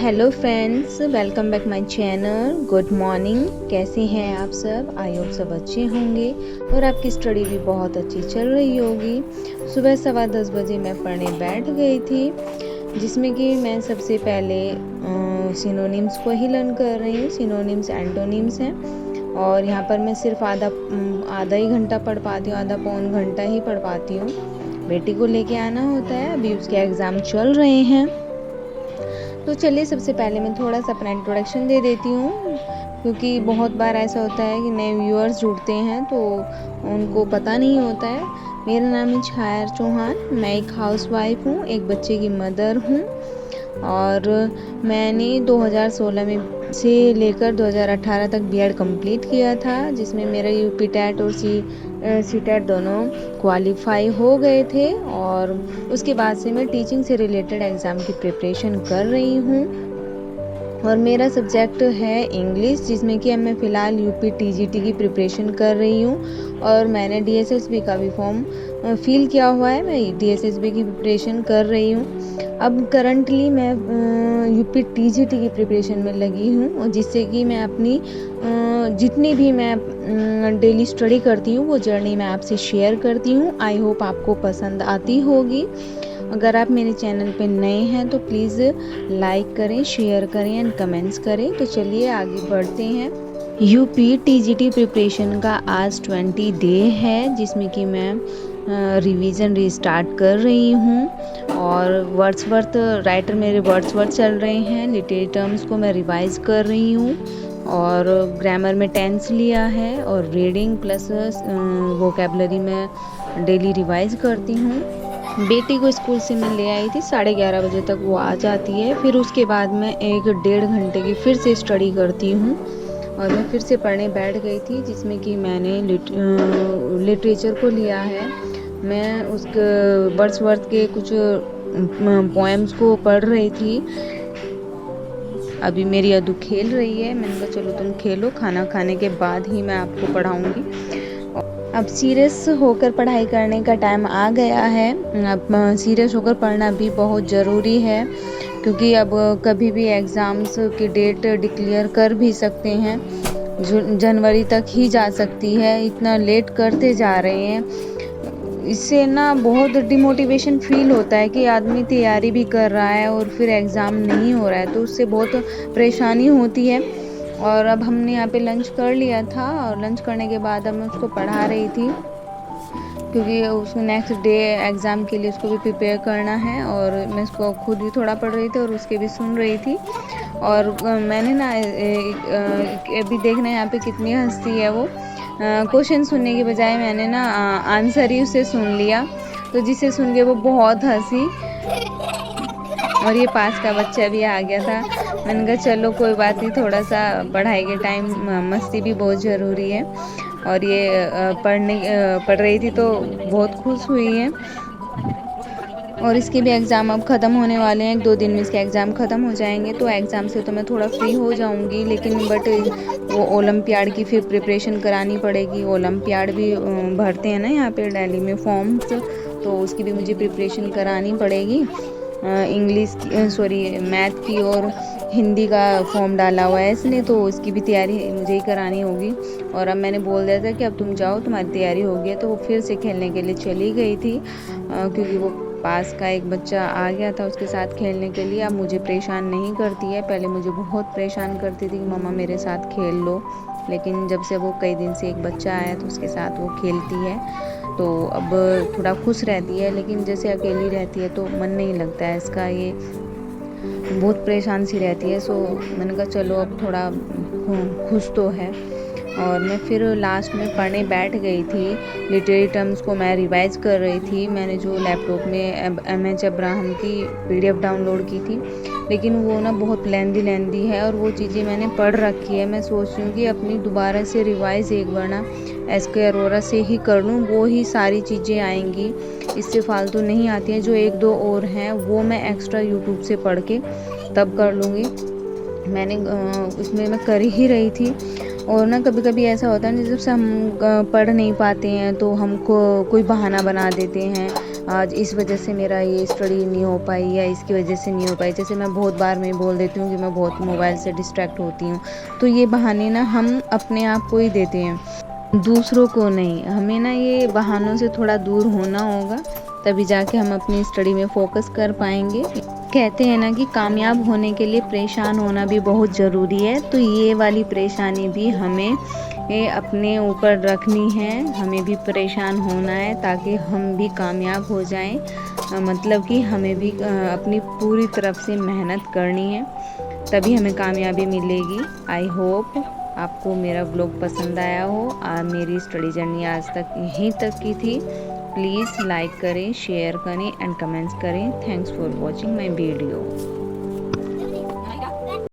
Hello friends, welcome back my channel. Good morning. कैसे हैं आप सब? आई होप सब अच्छे होंगे और आपकी स्टडी भी बहुत अच्छी चल रही होगी। सुबह 10:15 बजे मैं पढ़ने बैठ गई थी, जिसमें कि मैं सबसे पहले सिनोनिम्स को ही लर्न कर रही हूँ। सिनोनिम्स एंटोनिम्स हैं और यहाँ पर मैं सिर्फ आधा ही घंटा पढ़ पाती हूँ, आधा पौन घंटा ही पढ़ पाती हूँ। बेटी को लेके आना होता है, अभी उसके एग्ज़ाम चल रहे हैं। तो चलिए सबसे पहले मैं थोड़ा सा अपना इंट्रोडक्शन दे देती हूँ, क्योंकि बहुत बार ऐसा होता है कि नए व्यूअर्स जुड़ते हैं तो उनको पता नहीं होता है। मेरा नाम है छाया चौहान, मैं एक हाउसवाइफ हूँ, एक बच्चे की मदर हूँ और मैंने 2016 में से लेकर 2018 तक बीएड कंप्लीट किया था, जिसमें मेरा यूपी टेट और सी टेट दोनों क्वालिफाई हो गए थे। और उसके बाद से मैं टीचिंग से रिलेटेड एग्ज़ाम की प्रिपरेशन कर रही हूँ और मेरा सब्जेक्ट है इंग्लिश, जिसमें कि अब मैं फ़िलहाल यूपी टीजीटी की प्रिपरेशन कर रही हूँ और मैंने डीएसएसबी का भी फॉर्म फिल किया हुआ है। मैं डीएसएसबी की प्रिपरेशन कर रही हूँ। अब करंटली मैं यूपी टीजीटी की प्रिपरेशन में लगी हूँ, जिससे कि मैं अपनी जितनी भी मैं डेली स्टडी करती हूँ वो जर्नी मैं आपसे शेयर करती हूँ। आई होप आपको पसंद आती होगी। अगर आप मेरे चैनल पे नए हैं तो प्लीज़ लाइक करें, शेयर करें एंड कमेंट्स करें। तो चलिए आगे बढ़ते हैं। यूपी टीजीटी प्रिपरेशन का आज 20 डे है, जिसमें कि मैं रिवीजन रिस्टार्ट कर रही हूँ और वर्ड्सवर्थ राइटर मेरे वर्ड्सवर्थ चल रहे हैं। लिटरेरी टर्म्स को मैं रिवाइज कर रही हूँ और ग्रामर में टेंस लिया है और रीडिंग प्लस वोकेबलरी में डेली रिवाइज करती हूँ। बेटी को स्कूल से मैं ले आई थी, 11:30 बजे तक वो आ जाती है। फिर उसके बाद मैं 1-1.5 घंटे की फिर से स्टडी करती हूँ और मैं फिर से पढ़ने बैठ गई थी, जिसमें कि मैंने लिटरेचर को लिया है। मैं उसके वर्ड्सवर्थ के कुछ पोएम्स को पढ़ रही थी। अभी मेरी अदू खेल रही है, मैंने कहा चलो तुम खेलो, खाना खाने के बाद ही मैं आपको पढ़ाऊँगी। अब सीरियस होकर पढ़ाई करने का टाइम आ गया है। अब सीरियस होकर पढ़ना भी बहुत ज़रूरी है, क्योंकि अब कभी भी एग्ज़ाम्स की डेट डिक्लेयर कर भी सकते हैं, जनवरी तक ही जा सकती है। इतना लेट करते जा रहे हैं, इससे ना बहुत डिमोटिवेशन फील होता है कि आदमी तैयारी भी कर रहा है और फिर एग्ज़ाम नहीं हो रहा है, तो उससे बहुत परेशानी होती है। और अब हमने यहाँ पे लंच कर लिया था और लंच करने के बाद अब मैं उसको पढ़ा रही थी, क्योंकि उसको नेक्स्ट डे एग्ज़ाम के लिए उसको भी प्रिपेयर करना है और मैं उसको खुद भी थोड़ा पढ़ रही थी और उसके भी सुन रही थी। और मैंने ना अभी देखना यहाँ पे कितनी हंसती है वो। क्वेश्चन सुनने के बजाय मैंने ना आंसर ही उससे सुन लिया, तो जिसे सुन के वो बहुत हंसी। और ये पास का बच्चा भी आ गया था। मैंने कहा चलो कोई बात नहीं, थोड़ा सा पढ़ाई के टाइम मस्ती भी बहुत ज़रूरी है। और ये पढ़ रही थी तो बहुत खुश हुई है। और इसके भी एग्ज़ाम अब ख़त्म होने वाले हैं, 1-2 दिन में इसके एग्ज़ाम ख़त्म हो जाएंगे, तो एग्ज़ाम से तो मैं थोड़ा फ्री हो जाऊंगी। लेकिन बट वो ओलंपियाड की फिर प्रिपरेशन करानी पड़ेगी। ओलंपियाड भी भरते हैं ना यहाँ पे दिल्ली में फॉर्म्स, तो उसकी भी मुझे प्रिपरेशन करानी पड़ेगी। इंग्लिश की मैथ की और हिंदी का फॉर्म डाला हुआ है इसने, तो इसकी भी तैयारी मुझे ही करानी होगी। और अब मैंने बोल दिया था कि अब तुम जाओ, तुम्हारी तैयारी हो गई है, तो वो फिर से खेलने के लिए चली गई थी, क्योंकि वो पास का एक बच्चा आ गया था उसके साथ खेलने के लिए। अब मुझे परेशान नहीं करती है, पहले मुझे बहुत परेशान करती थी कि मम्मा मेरे साथ खेल लो, लेकिन जब से वो कई दिन से एक बच्चा आया तो उसके साथ वो खेलती है, तो अब थोड़ा खुश रहती है। लेकिन जैसे अकेली रहती है तो मन नहीं लगता है इसका, ये बहुत परेशान सी रहती है। सो मैंने कहा चलो अब थोड़ा खुश तो है। और मैं फिर लास्ट में पढ़ने बैठ गई थी। लिटरेरी टर्म्स को मैं रिवाइज कर रही थी। मैंने जो लैपटॉप में एमएच अब्राहम की पीडीएफ डाउनलोड की थी, लेकिन वो ना बहुत लेंदी है और वो चीज़ें मैंने पढ़ रखी है। मैं सोच रही हूँ कि अपनी दोबारा से रिवाइज एक बार ना एसके अरोरा से ही कर लूँ, वो ही सारी चीज़ें आएंगी, इससे फालतू नहीं आती हैं। जो 1-2 और हैं वो मैं एक्स्ट्रा यूट्यूब से पढ़ के तब कर लूँगी। मैंने उसमें मैं कर ही रही थी। और ना कभी कभी ऐसा होता है ना, जब से हम पढ़ नहीं पाते हैं तो हमको कोई बहाना बना देते हैं, आज इस वजह से मेरा ये स्टडी नहीं हो पाई या इसकी वजह से नहीं हो पाई। जैसे मैं बहुत बार मैं बोल देती हूँ कि मैं बहुत मोबाइल से डिस्ट्रैक्ट होती हूँ, तो ये बहाने ना हम अपने आप को ही देते हैं, दूसरों को नहीं। हमें ना ये बहानों से थोड़ा दूर होना होगा, तभी जाके हम अपनी स्टडी में फोकस कर पाएंगे। कहते हैं ना कि कामयाब होने के लिए परेशान होना भी बहुत ज़रूरी है, तो ये वाली परेशानी भी हमें अपने ऊपर रखनी है, हमें भी परेशान होना है ताकि हम भी कामयाब हो जाएं। मतलब कि हमें भी अपनी पूरी तरफ से मेहनत करनी है, तभी हमें कामयाबी मिलेगी। आई होप आपको मेरा ब्लॉग पसंद आया हो। मेरी स्टडी जर्नी आज तक यहीं तक की थी। प्लीज़ लाइक करें, शेयर करें एंड कमेंट्स करें। Thanks for watching my video.